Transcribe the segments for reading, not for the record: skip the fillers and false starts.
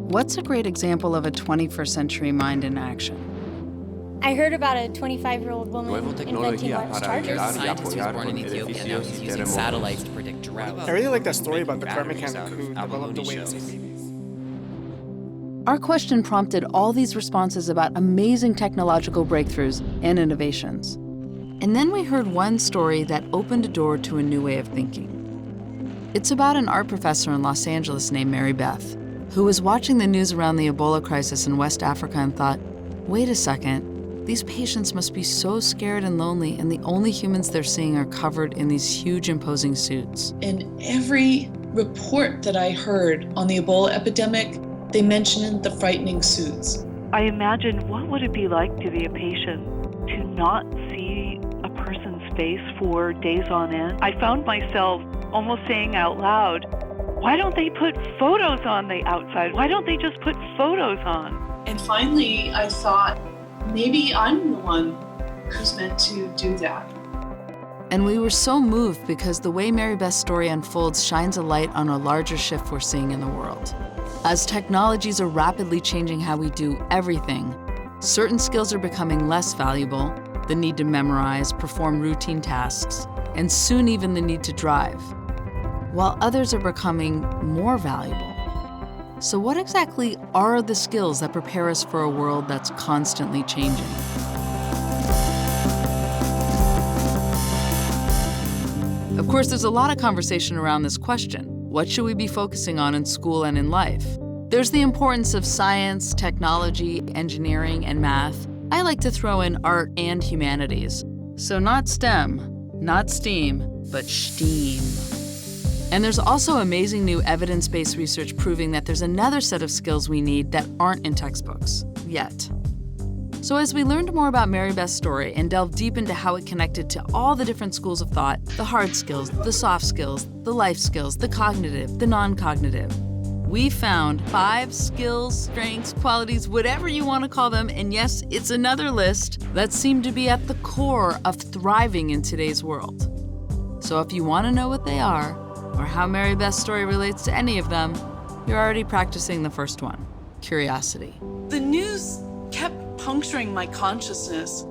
What's a great example of a 21st century mind in action? I heard about a 25-year-old woman inventing wireless chargers. Scientist was born in Ethiopia, now he's using satellites to predict drought. I really like that story about the car mechanic who developed the way to save babies. Our question prompted all these responses about amazing technological breakthroughs and innovations. And then we heard one story that opened a door to a new way of thinking. It's about an art professor in Los Angeles named Mary Beth, who was watching the news around the Ebola crisis in West Africa and thought, wait a second, these patients must be so scared and lonely, and the only humans they're seeing are covered in these huge imposing suits. In every report that I heard on the Ebola epidemic, they mentioned the frightening suits. I imagined, what would it be like to be a patient to not see a person's face for days on end? I found myself almost saying out loud, why don't they put photos on the outside? Why don't they just put photos on? And finally, I thought, maybe I'm the one who's meant to do that. And we were so moved because the way Mary Beth's story unfolds shines a light on a larger shift we're seeing in the world. As technologies are rapidly changing how we do everything, certain skills are becoming less valuable, the need to memorize, perform routine tasks, and soon even the need to drive, while others are becoming more valuable. So what exactly are the skills that prepare us for a world that's constantly changing? Of course, there's a lot of conversation around this question. What should we be focusing on in school and in life? There's the importance of science, technology, engineering, and math. I like to throw in art and humanities. So not STEM, not STEAM, but STEAM. And there's also amazing new evidence-based research proving that there's another set of skills we need that aren't in textbooks, yet. So as we learned more about Mary Beth's story and delved deep into how it connected to all the different schools of thought, the hard skills, the soft skills, the life skills, the cognitive, the non-cognitive, we found 5 skills, strengths, qualities, whatever you want to call them, and yes, it's another list, that seem to be at the core of thriving in today's world. So if you want to know what they are, or how Mary Beth's story relates to any of them, you're already practicing the first one, curiosity. The news kept puncturing my consciousness.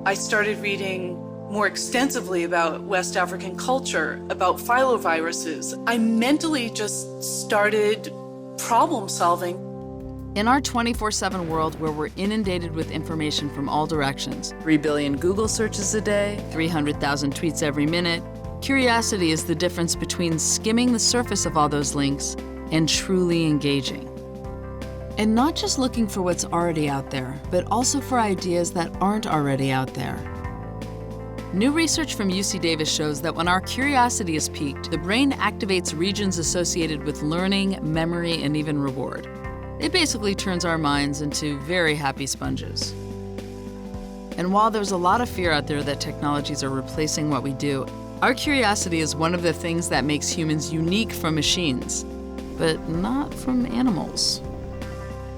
I started reading more extensively about West African culture, about filoviruses. I mentally just started problem solving. In our 24/7 world where we're inundated with information from all directions, 3 billion Google searches a day, 300,000 tweets every minute, curiosity is the difference between skimming the surface of all those links and truly engaging. And not just looking for what's already out there, but also for ideas that aren't already out there. New research from UC Davis shows that when our curiosity is piqued, the brain activates regions associated with learning, memory, and even reward. It basically turns our minds into very happy sponges. And while there's a lot of fear out there that technologies are replacing what we do, our curiosity is one of the things that makes humans unique from machines, but not from animals.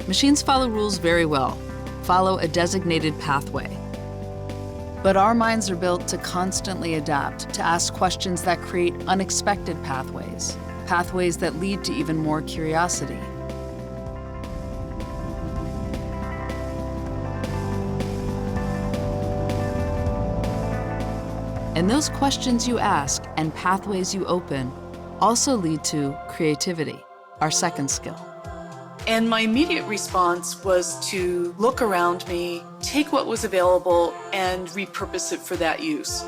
Machines follow rules very well, follow a designated pathway. But our minds are built to constantly adapt, to ask questions that create unexpected pathways, pathways that lead to even more curiosity. And those questions you ask and pathways you open also lead to creativity, our second skill. And my immediate response was to look around me, take what was available, and repurpose it for that use.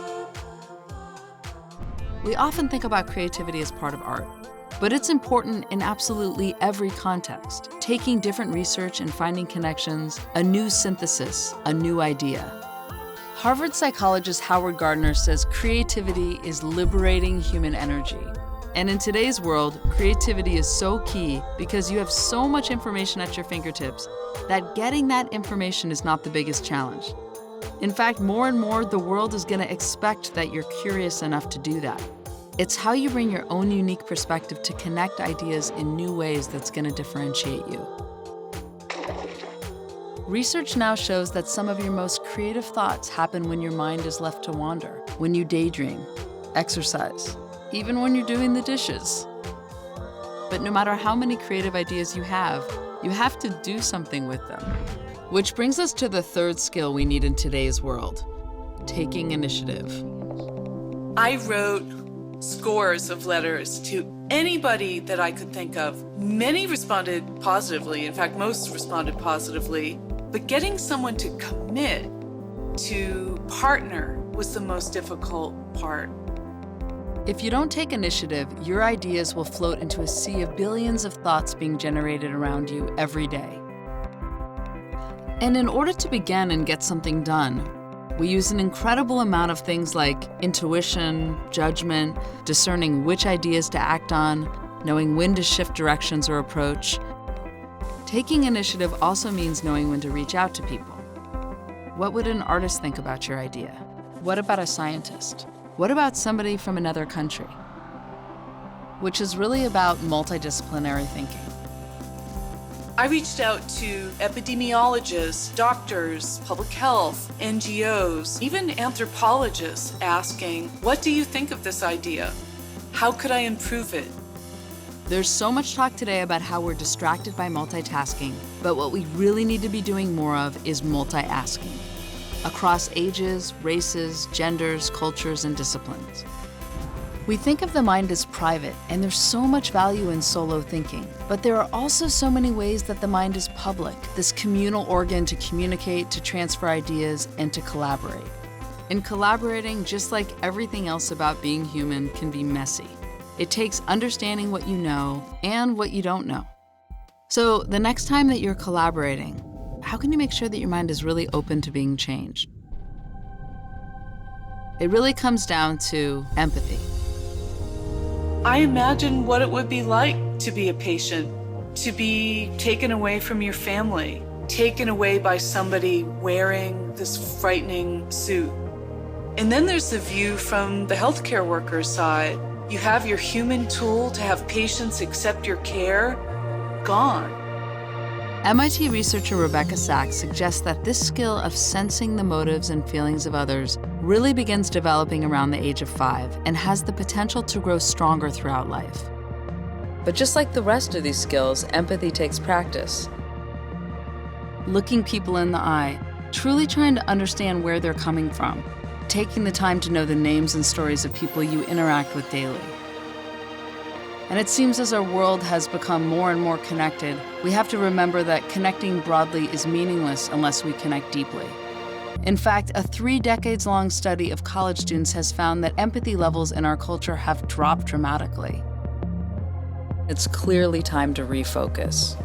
We often think about creativity as part of art, but it's important in absolutely every context, taking different research and finding connections, a new synthesis, a new idea. Harvard psychologist Howard Gardner says creativity is liberating human energy. And in today's world, creativity is so key because you have so much information at your fingertips that getting that information is not the biggest challenge. In fact, more and more, the world is going to expect that you're curious enough to do that. It's how you bring your own unique perspective to connect ideas in new ways that's going to differentiate you. Research now shows that some of your most creative thoughts happen when your mind is left to wander, when you daydream, exercise, even when you're doing the dishes. but no matter how many creative ideas you have to do something with them. Which brings us to the third skill we need in today's world, taking initiative. I wrote scores of letters to anybody that I could think of. Many responded positively. In fact, most responded positively. But getting someone to commit, to partner, was the most difficult part. If you don't take initiative, your ideas will float into a sea of billions of thoughts being generated around you every day. And in order to begin and get something done, we use an incredible amount of things like intuition, judgment, discerning which ideas to act on, knowing when to shift directions or approach. Taking initiative also means knowing when to reach out to people. What would an artist think about your idea? What about a scientist? What about somebody from another country? Which is really about multidisciplinary thinking. I reached out to epidemiologists, doctors, public health, NGOs, even anthropologists, asking, what do you think of this idea? How could I improve it? There's so much talk today about how we're distracted by multitasking, but what we really need to be doing more of is multi-asking, across ages, races, genders, cultures, and disciplines. We think of the mind as private, and there's so much value in solo thinking, but there are also so many ways that the mind is public, this communal organ to communicate, to transfer ideas, and to collaborate. And collaborating, just like everything else about being human, can be messy. It takes understanding what you know and what you don't know. So the next time that you're collaborating, how can you make sure that your mind is really open to being changed? It really comes down to empathy. I imagine what it would be like to be a patient, to be taken away from your family, taken away by somebody wearing this frightening suit. And then there's the view from the healthcare worker's side. You have your human tool to have patients accept your care, gone. MIT researcher Rebecca Sachs suggests that this skill of sensing the motives and feelings of others really begins developing around the age of 5 and has the potential to grow stronger throughout life. But just like the rest of these skills, empathy takes practice. Looking people in the eye, truly trying to understand where they're coming from, taking the time to know the names and stories of people you interact with daily. And it seems as our world has become more and more connected, we have to remember that connecting broadly is meaningless unless we connect deeply. In fact, a 3 decades-long study of college students has found that empathy levels in our culture have dropped dramatically. It's clearly time to refocus.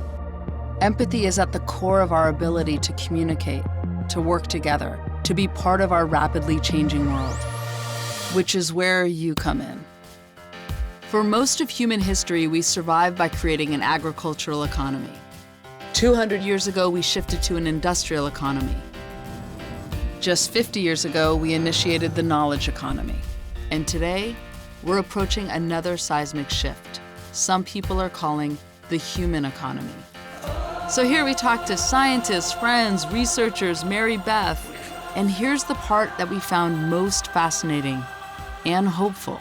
Empathy is at the core of our ability to communicate, to work together, to be part of our rapidly changing world, which is where you come in. For most of human history, we survived by creating an agricultural economy. 200 years ago, we shifted to an industrial economy. Just 50 years ago, we initiated the knowledge economy. And today, we're approaching another seismic shift. Some people are calling the human economy. So here we talk to scientists, friends, researchers, Mary Beth, and here's the part that we found most fascinating and hopeful.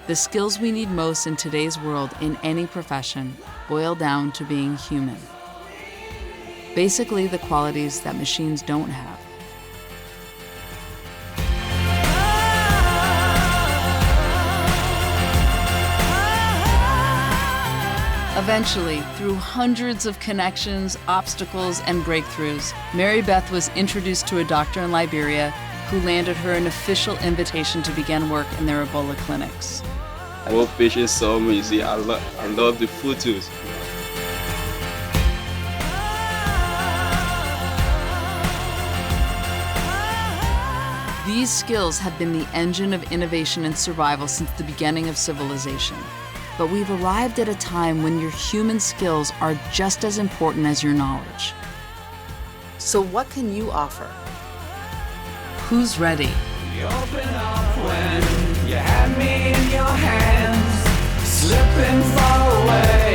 The skills we need most in today's world in any profession boil down to being human. Basically, the qualities that machines don't have. Eventually, through hundreds of connections, obstacles, and breakthroughs, Mary Beth was introduced to a doctor in Liberia who landed her an official invitation to begin work in their Ebola clinics. I love patients so much. You see, I love the food too. These skills have been the engine of innovation and survival since the beginning of civilization. But we've arrived at a time when your human skills are just as important as your knowledge. So what can you offer? Who's ready? You open up when you had me in your hands, slipping far away.